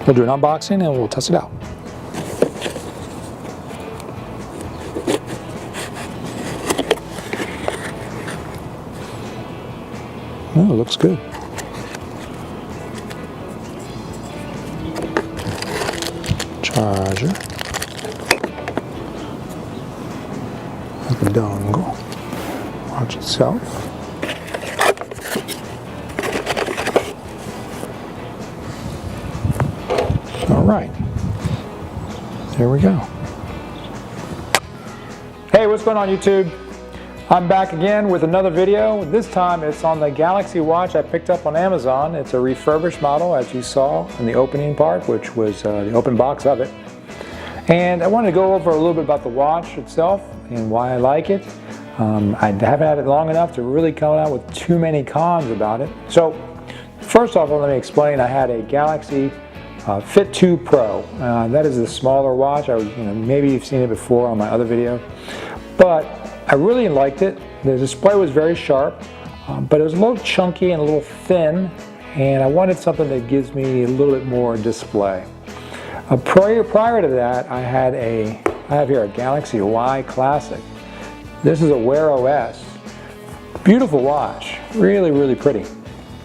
we'll do an unboxing and we'll test it out. Oh, it looks good. Charger. The dongle. Watch itself. All right. There we go. Hey, what's going on YouTube? I'm back again with another video. This time it's on the Galaxy Watch I picked up on Amazon. It's a refurbished model, as you saw in the opening part, which was the open box of it. And I wanted to go over a little bit about the watch itself and why I like it. I haven't had it long enough to really come out with too many cons about it. So first off, let me explain. I had a Galaxy Fit 2 Pro. That is the smaller watch. Maybe you've seen it before on my other video, but I really liked it. The display was very sharp, but it was a little chunky and a little thin, and I wanted something that gives me a little bit more display. Prior to that, I have here a Galaxy Y Classic. This is a Wear OS. Beautiful watch, really, really pretty.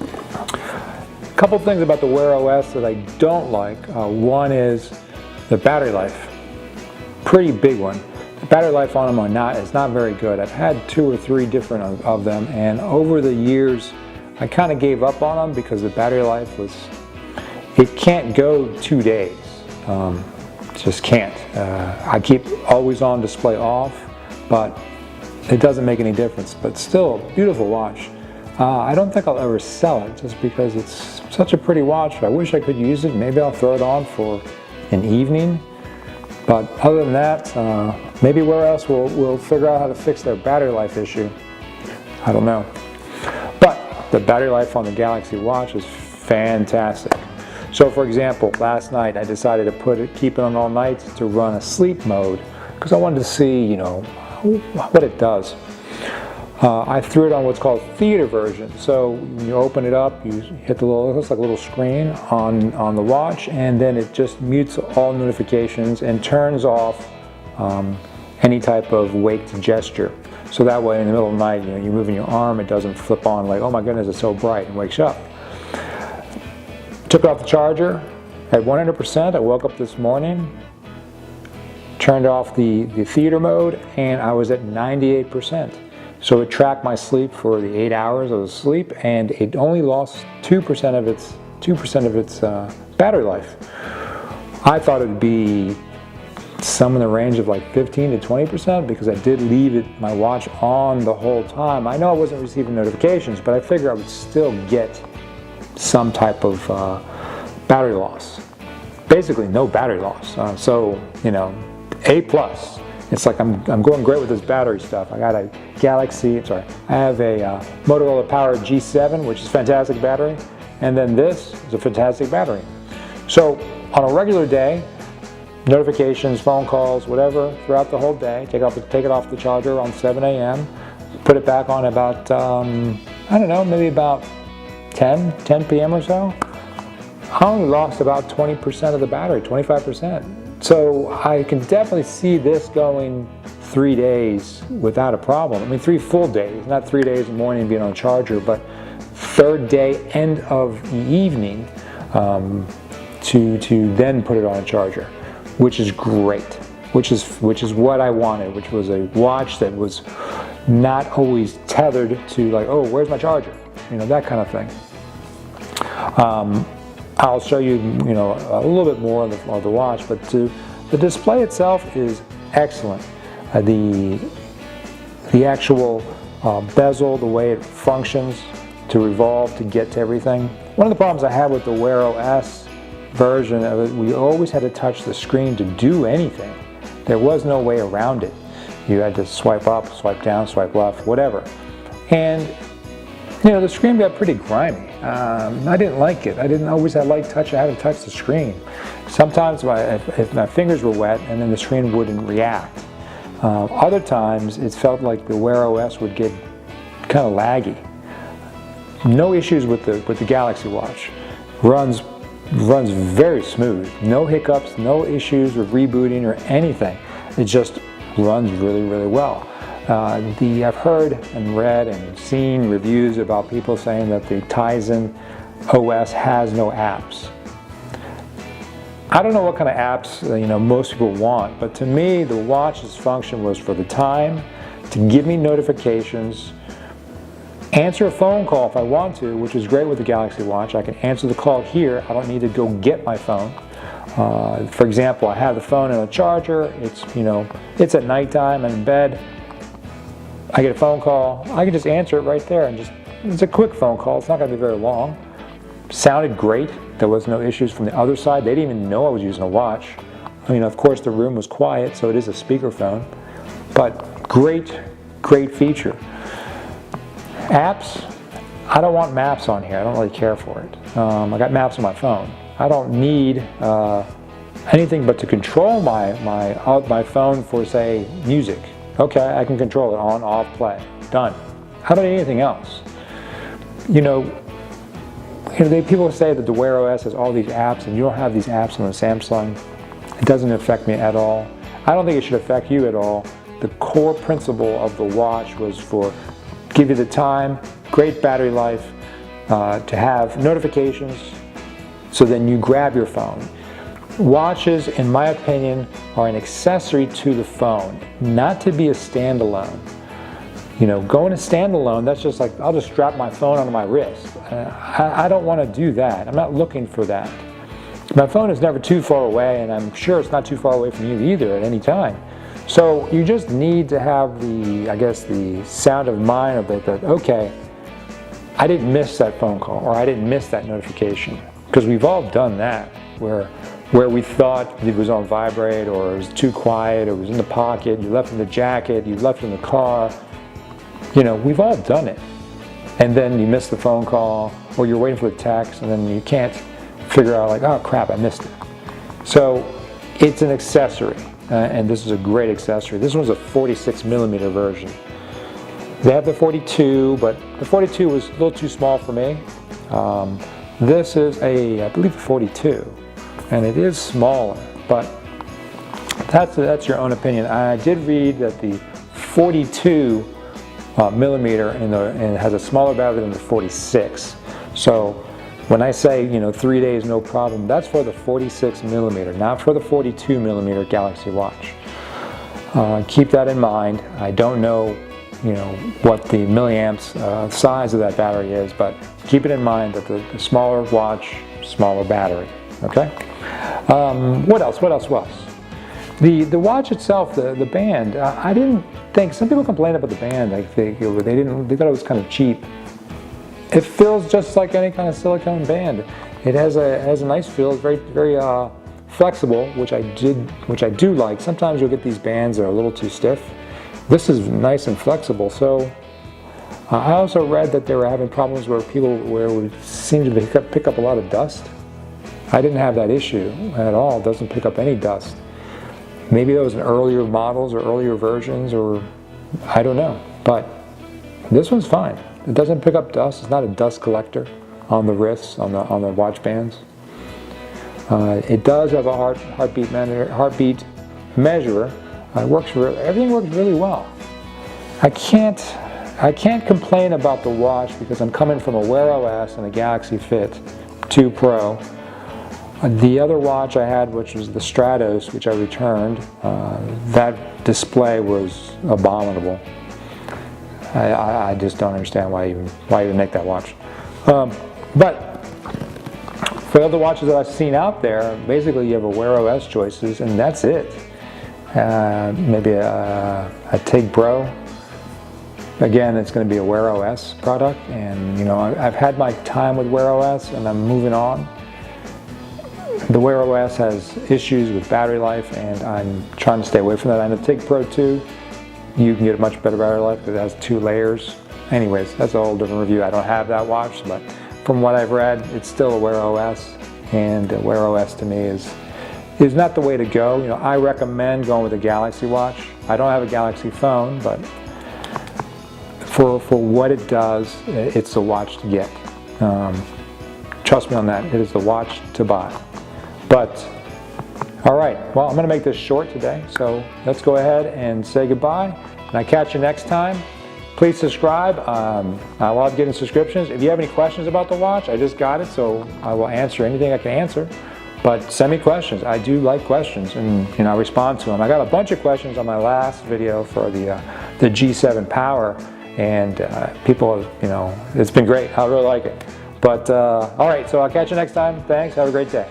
A couple things about the Wear OS that I don't like. One is the battery life. Pretty big one. The battery life on them is not very good. I've had 2 or 3 different of them, and over the years I kind of gave up on them because the battery life it can't go 2 days. Just can't. I keep always on display off, but it doesn't make any difference. But still, beautiful watch. I don't think I'll ever sell it just because it's such a pretty watch. I wish I could use it. Maybe I'll throw it on for an evening. But other than that, maybe Wear OS will figure out how to fix their battery life issue. I don't know. But the battery life on the Galaxy Watch is fantastic. So for example, last night I decided to keep it on all night to run a sleep mode because I wanted to see, what it does. I threw it on what's called theater version. So when you open it up, you hit the little, it looks like a little screen on the watch, and then it just mutes all notifications and turns off any type of waked gesture. So that way in the middle of the night, you're moving your arm, it doesn't flip on like, oh my goodness, it's so bright, and wakes you up. Took it off the charger at 100%. I woke up this morning, turned off the theater mode, and I was at 98%. So it tracked my sleep for the 8 hours of sleep, and it only lost 2% of its battery life. I thought it would be some in the range of like 15 to 20% because I did leave my watch on the whole time. I know I wasn't receiving notifications, but I figured I would still get some type of battery loss. Basically no battery loss. So A+. It's like I'm going great with this battery stuff. I got a I have a Motorola Power G7, which is a fantastic battery, and then this is a fantastic battery. So on a regular day, notifications, phone calls, whatever, throughout the whole day, take it off the charger around 7 a.m., put it back on about, I don't know, maybe about 10 p.m. or so. I only lost about 20% of the battery, 25%. So I can definitely see this going 3 days without a problem. I mean 3 full days, not 3 days in the morning being on charger, but 3rd day, end of the evening, to then put it on a charger, which is great, which is what I wanted, which was a watch that was not always tethered to like, oh, where's my charger? That kind of thing. I'll show you, a little bit more of the watch, but the display itself is excellent. The actual bezel, the way it functions to revolve to get to everything. One of the problems I had with the Wear OS version of it, we always had to touch the screen to do anything. There was no way around it. You had to swipe up, swipe down, swipe left, whatever. And the screen got pretty grimy. I didn't like it. I didn't always have light touch. I had to touch the screen. Sometimes if my fingers were wet and then the screen wouldn't react. Other times it felt like the Wear OS would get kind of laggy. No issues with the Galaxy Watch. Runs runs very smooth. No hiccups, no issues with rebooting or anything. It just runs really, really well. I've heard and read and seen reviews about people saying that the Tizen OS has no apps. I don't know what kind of apps most people want, but to me the watch's function was for the time, to give me notifications, answer a phone call if I want to, which is great with the Galaxy Watch. I can answer the call here. I don't need to go get my phone. For example, I have the phone in a charger. It's at nighttime. I'm in bed. I get a phone call. I can just answer it right there, and it's a quick phone call. It's not going to be very long. Sounded great. There was no issues from the other side. They didn't even know I was using a watch. Of course the room was quiet, so it is a speakerphone, but great feature. Apps, I don't want maps on here. I don't really care for it. I got maps on my phone. I don't need anything but to control my phone for, say, music. Okay, I can control it on, off, play. Done. I don't need anything else. People say that the Wear OS has all these apps and you don't have these apps on the Samsung. It doesn't affect me at all. I don't think it should affect you at all. The core principle of the watch was for give you the time, great battery life, to have notifications, so then you grab your phone. Watches, in my opinion, are an accessory to the phone, not to be a standalone. Going to standalone, that's just like, I'll just strap my phone onto my wrist. I don't want to do that. I'm not looking for that. My phone is never too far away, and I'm sure it's not too far away from you either at any time. So you just need to have the sound of mind of it that, okay, I didn't miss that phone call, or I didn't miss that notification. Because we've all done that, where we thought it was on vibrate, or it was too quiet, or it was in the pocket, you left it in the jacket, you left it in the car. We've all done it. And then you miss the phone call, or you're waiting for the text, and then you can't figure out, like, oh crap, I missed it. So it's an accessory, and this is a great accessory. This one's a 46mm version. They have the 42, but the 42 was a little too small for me. This is I believe a 42, and it is smaller, but that's your own opinion. I did read that the 42 millimeter and it has a smaller battery than the 46. So when I say 3 days no problem, that's for the 46mm, not for the 42mm Galaxy Watch. Keep that in mind. I don't know what the milliamps size of that battery is, but keep it in mind that the smaller watch, smaller battery. Okay. What else? The watch itself, the band. I didn't think. Some people complain about the band. I think they thought it was kind of cheap. It feels just like any kind of silicone band. It has a nice feel. It's very flexible, which I do like. Sometimes you'll get these bands that are a little too stiff. This is nice and flexible. So I also read that they were having problems where it would seem to pick up a lot of dust. I didn't have that issue at all. It doesn't pick up any dust. Maybe that was in earlier models or earlier versions, or I don't know. But this one's fine. It doesn't pick up dust. It's not a dust collector on the wrists, on the watch bands. It does have a heartbeat measurer. Everything works really well. I can't complain about the watch because I'm coming from a Wear OS and a Galaxy Fit 2 Pro. The other watch I had, which was the Stratos, which I returned, that display was abominable. I just don't understand why you make that watch. But for other watches that I've seen out there, basically you have a Wear OS choices, and that's it. Maybe a TIG Pro. Again, it's going to be a Wear OS product, and I've had my time with Wear OS, and I'm moving on. The Wear OS has issues with battery life, and I'm trying to stay away from that. And the TIG Pro 2, you can get a much better battery life because it has 2 layers. Anyways, that's a whole different review. I don't have that watch, but from what I've read, it's still a Wear OS, and Wear OS to me is not the way to go. I recommend going with a Galaxy Watch. I don't have a Galaxy phone, but for what it does, it's the watch to get. Trust me on that. It is the watch to buy. But, all right. Well, I'm going to make this short today. So let's go ahead and say goodbye. And I'll catch you next time. Please subscribe. I love getting subscriptions. If you have any questions about the watch, I just got it, so I will answer anything I can answer. But send me questions. I do like questions, and I respond to them. I got a bunch of questions on my last video for the G7 Power, and people, it's been great. I really like it. But all right, so I'll catch you next time. Thanks. Have a great day.